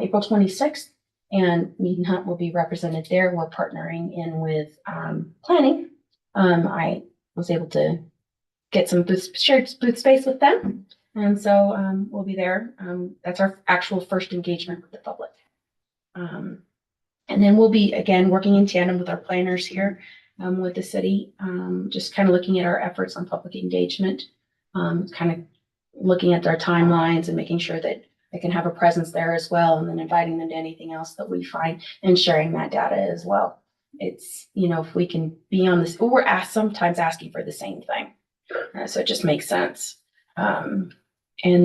April 26th, and Mead and Hunt will be represented there. We're partnering in with planning. I was able to get some shared booth space with them. And so we'll be there. That's our actual first engagement with the public. And then we'll be, again, working in tandem with our planners here with the city, just kind of looking at our efforts on public engagement, kind of looking at their timelines and making sure that they can have a presence there as well, and then inviting them to anything else that we find and sharing that data as well. It's, if we can be on this, we're sometimes asking for the same thing. So it just makes sense. And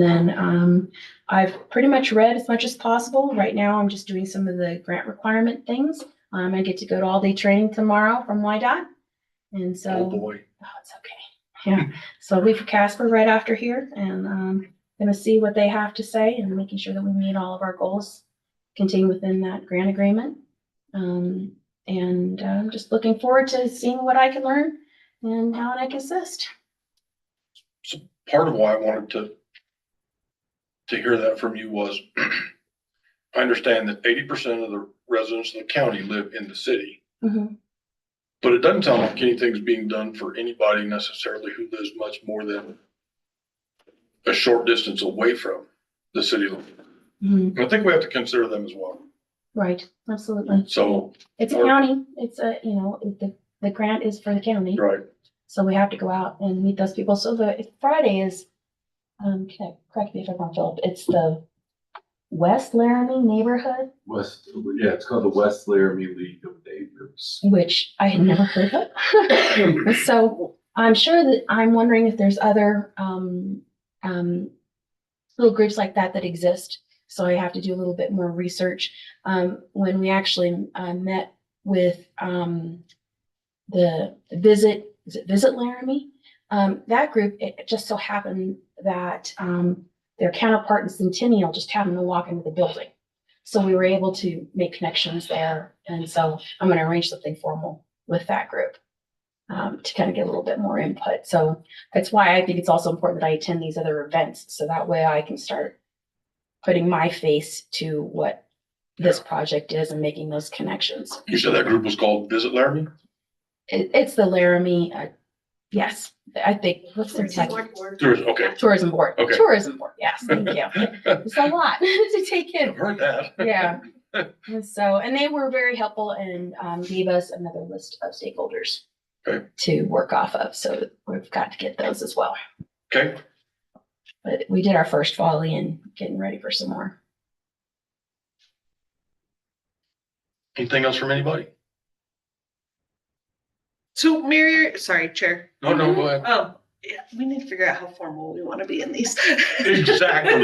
then I've pretty much read as much as possible. Right now, I'm just doing some of the grant requirement things. I get to go to all-day training tomorrow from YDOT. And so, Oh, boy. it's okay. Yeah. So I'll leave for Casper right after here, and going to see what they have to say and making sure that we meet all of our goals contained within that grant agreement. And I'm just looking forward to seeing what I can learn and how I can assist. So part of why I wanted to hear that from you was I understand that 80% of the residents of the county live in the city, Mhm. but it doesn't sound like anything's being done for anybody necessarily who lives much more than a short distance away from the city. Mhm. And I think we have to consider them as well. Right, absolutely. So, It's a county, it's a, you know, the grant is for the county, right, so we have to go out and meet those people. So the Friday is, correct me if I'm wrong, Philip, it's the West Laramie neighborhood, It's called the West Laramie League of Neighbors. which I had never heard of. So I'm sure that, I'm wondering if there's other, little groups like that that exist. So I have to do a little bit more research. When we actually, met with, the Visit, is it Visit Laramie? That group, it just so happened that, their counterpart in Centennial just happened to walk into the building. So we were able to make connections there. And so I'm gonna arrange something formal with that group, to kind of get a little bit more input. So that's why I think it's also important that I attend these other events. So that way I can start putting my face to what this project is and making those connections. you said that group was called Visit Laramie? It's the Laramie, yes, I think, what's their tech? Okay, Tourism Board. Okay. Tourism Board, yes, thank you. It's a lot to take I've in. heard that. Yeah. And so, and they were very helpful and, gave us another list of stakeholders Okay. to work off of. So we've got to get those as well. Okay, But we did our first volley and getting ready for some more. anything else from anybody? So Mary, sorry, Chair. No, go ahead. Yeah, we need to figure out how formal we want to be in these. Exactly.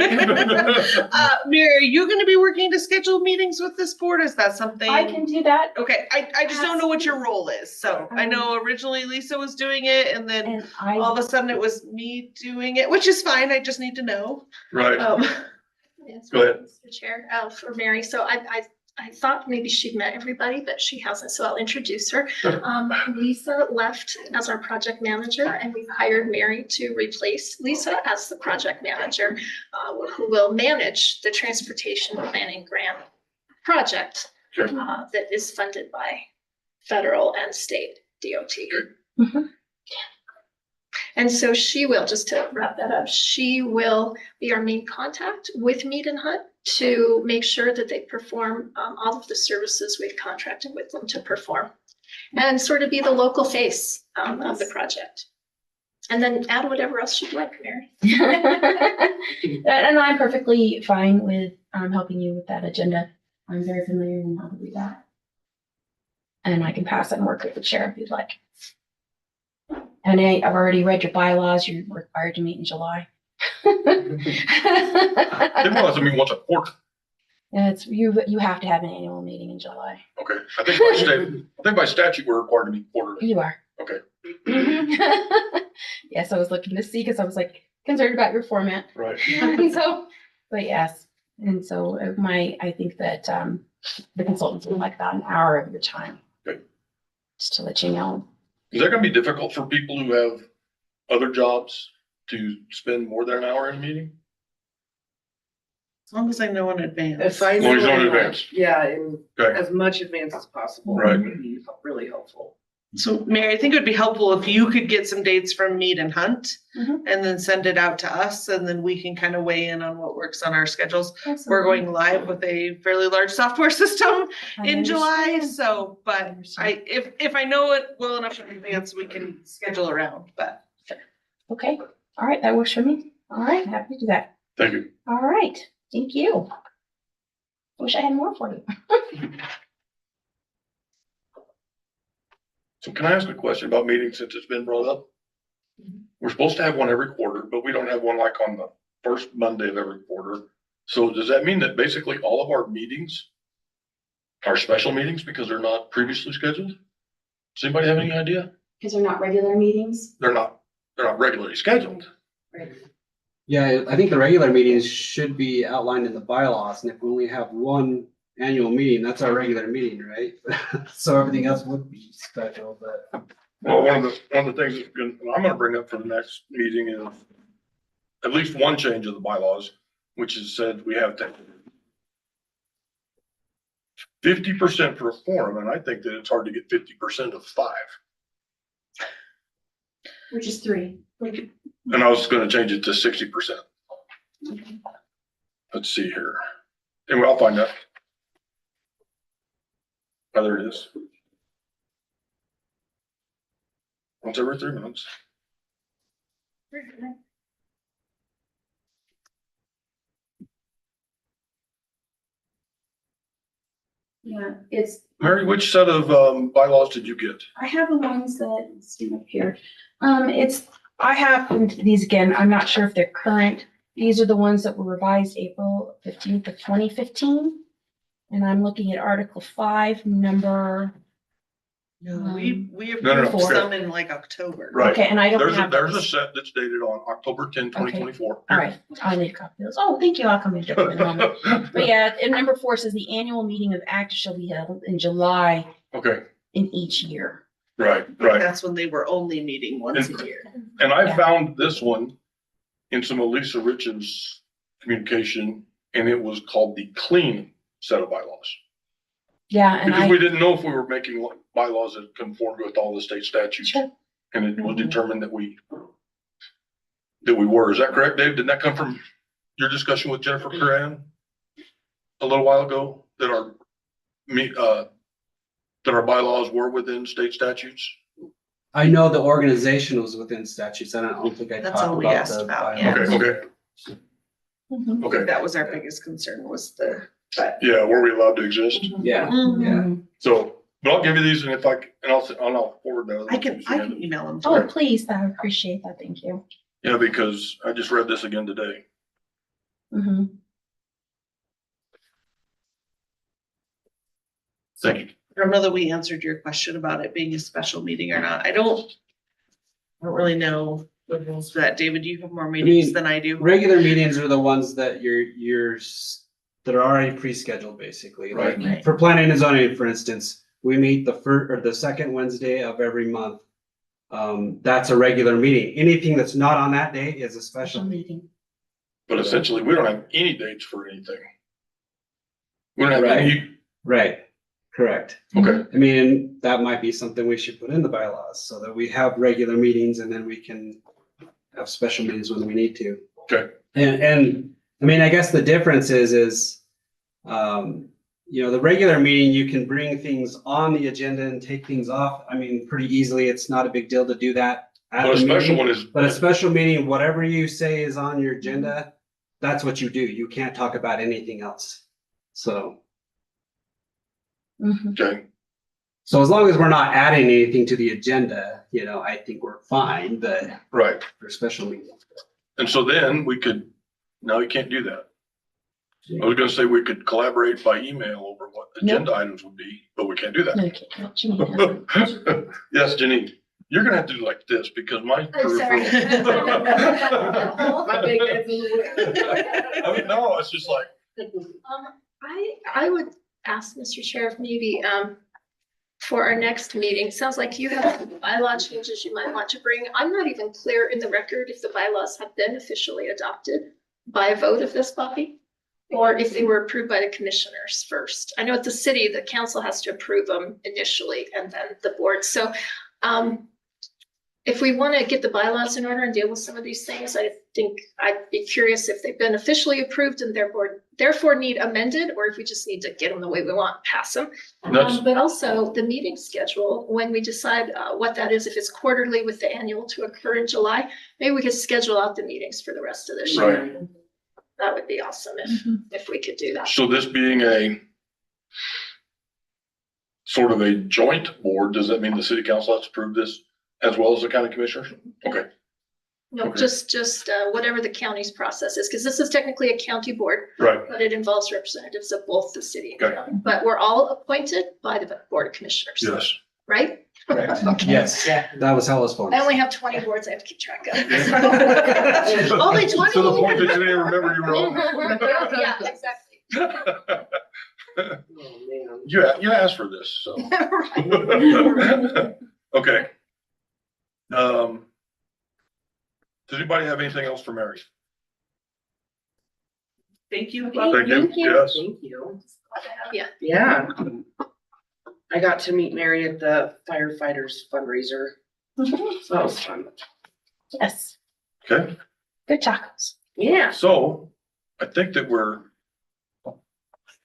Mary, are you going to be working to schedule meetings with this board? Is that something? I can do that. Okay, I just don't know what your role is. So I know originally Lisa was doing it and then And all of a sudden it was me doing it, which is fine. I just need to know. Right, Yes, Go ahead. Mr. Chair, for Mary. So I thought maybe she'd met everybody, but she hasn't, so I'll introduce her. Lisa left as our project manager, and we've hired Mary to replace Lisa as the project manager, who will manage the transportation planning grant project Sure. that is funded by federal and state DOT. Mhm. And so she will, just to wrap that up, she will be our main contact with Mead and Hunt to make sure that they perform all of the services we've contracted with them to perform. And sort of be the local face of the project. And then add whatever else you'd like, Mary. And I'm perfectly fine with, helping you with that agenda. I'm very familiar in how to do that. And I can pass it and work with the chair if you'd like. And I've already read your bylaws. You're required to meet in July. it was, once a quarter. And it's, you have to have an annual meeting in July. Okay, I think by statute, we're required to meet quarterly. You are. Okay, Yes, I was looking to see, because I was like concerned about your format. right. And so, but yes, and so I think that, the consultants would like about an hour of your time. Okay. Just to let you know. Is that gonna be difficult for people who have other jobs to spend more than an hour in a meeting? As long as I know in advance. If I As long as you know in know, advance. yeah, in Okay, as much advance as possible. Right. Would be really helpful. So Mary, I think it would be helpful if you could get some dates from Mead and Hunt Mhm. and then send it out to us, and then we can kind of weigh in on what works on our schedules. We're Absolutely. going live with a fairly large software system I in July, understand. so, but if I know it well enough in advance, we can schedule around, but. Okay, all right, that works for me. All right, happy to do that. thank you. All right, thank you. Wish I had more for you. So can I ask a question about meetings since it's been brought up? We're supposed to have one every quarter, but we don't have one like on the first Monday of every quarter. So does that mean that basically all of our meetings are special meetings because they're not previously scheduled? Does anybody have any idea? Because they're not regular meetings. They're not regularly scheduled. Yeah, I think the regular meetings should be outlined in the bylaws, and if we only have one annual meeting, that's our regular meeting, right? So everything else would be special, but Well, one of the things I'm gonna bring up for the next meeting is at least one change of the bylaws, which is said we have to 50% for a quorum, and I think that it's hard to get 50% of 5. Which is 3. And I was gonna change it to 60%. Let's see here. Anyway, I'll find out. Oh, there it is. Once every 3 minutes. Yeah, it's, Mary, which set of bylaws did you get? I have the ones that, let's see up here. I have these again, I'm not sure if they're current. These are the ones that were revised April 15th of 2015. And I'm looking at Article 5, number, No, we No, no, approved okay. some in like October. Right. okay, and I don't have There's a those. set that's dated on October 10, 2024. All right, I need a copy of those. Oh, thank you, I'll come and get them in a moment. But yeah, and number 4 says the annual meeting of ACT shall be held in July Okay, in each year. right, right. That's when they were only meeting once a year. And I Yeah. found this one in some of Lisa Rich's communication, and it was called the clean set of bylaws. Yeah, and Because I, we didn't know if we were making bylaws that conformed with all the state statutes. Sure. And it was Mhm. determined that we were. Is that correct, Dave? Didn't that come from your discussion with Jennifer Curran a little while ago, that our bylaws were within state statutes? I know the organization was within statutes. I don't think I That's all talked we about asked the about, bylaws. yeah. Okay, Mhm. okay. That was our biggest concern, was the. Yeah, were we allowed to exist? Yeah, Mhm. So, but I'll give you these, and I'll forward those. I can email them. Oh, please, I appreciate that, thank you. Yeah, because I just read this again today. Mhm. Thank you. I don't know that we answered your question about it being a special meeting or not. I don't really know the rules for that. David, you have more meetings than I do. regular meetings are the ones that that are already pre-scheduled, basically. Like Right. for planning and zoning, for instance, we meet the first or the second Wednesday of every month. That's a regular meeting. Anything that's not on that day is a special meeting. But essentially, we don't have any dates for anything. We don't have Right. any, Right, correct. okay, I mean, that might be something we should put in the bylaws so that we have regular meetings and then we can have special meetings when we need to. okay. And I mean, I guess the difference is, the regular meeting, you can bring things on the agenda and take things off. I mean, pretty easily. It's not a big deal to do that at But a the special meeting. one is, But a special meeting, whatever you say is on your agenda, that's what you do. You can't talk about anything else. So Mhm. okay, as long as we're not adding anything to the agenda, I think we're fine, but right. for special meetings. And so then now you can't do that. I was gonna say we could collaborate by email over what agenda items would be, but we can't do No, that. you can't. No, you need to. Yes, Janine, you're gonna have to do like this because my. I'm sorry. My big head's in the way. I mean, no, it's just like, I would ask Mr. Chair if maybe, for our next meeting, sounds like you have some bylaw changes you might want to bring. I'm not even clear in the record if the bylaws have been officially adopted by a vote of this body, or if they were approved by the commissioners first. I know at the city, the council has to approve them initially and then the board. So, if we want to get the bylaws in order and deal with some of these things, I think I'd be curious if they've been officially approved and therefore need amended, or if we just need to get them the way we want, pass them. that's, But also the meeting schedule, when we decide what that is, if it's quarterly with the annual to occur in July, maybe we could schedule out the meetings for the rest of this year. That would be awesome if we could do that. so this being a sort of a joint board, does that mean the city council has to approve this as well as the county commissioners? Okay, No, Okay. just whatever the county's process is, because this is technically a county board, right, but it involves representatives of both the city and Okay. county. But we're all appointed by the board of commissioners, yes. right? Okay. Yes, that was how it was formed. I only have 20 boards I have to keep track of. Only 20? To the point that you didn't even remember you were on. Yeah, exactly. You asked for this, so. Right. Okay. Does anybody have anything else for Mary? Thank you. Thank you. Thank you. Yes. Thank you. Yeah. Yeah. I got to meet Mary at the firefighters fundraiser. So that was fun. Yes, Okay. good tacos. Yeah. So I think that we're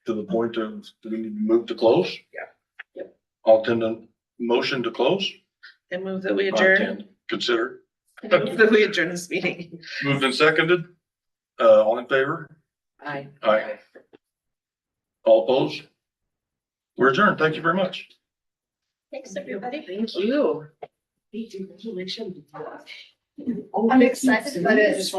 to the point of, do we need to move to close? Yeah. Yep. I'll tend to motion to close. And move that we Not adjourn. tend, consider. Move that we adjourn this meeting. Moved and seconded. All in favor? Aye. Aye. All opposed? We're adjourned. Thank you very much. Thanks, everybody. Thank you. I'm excited, but it's.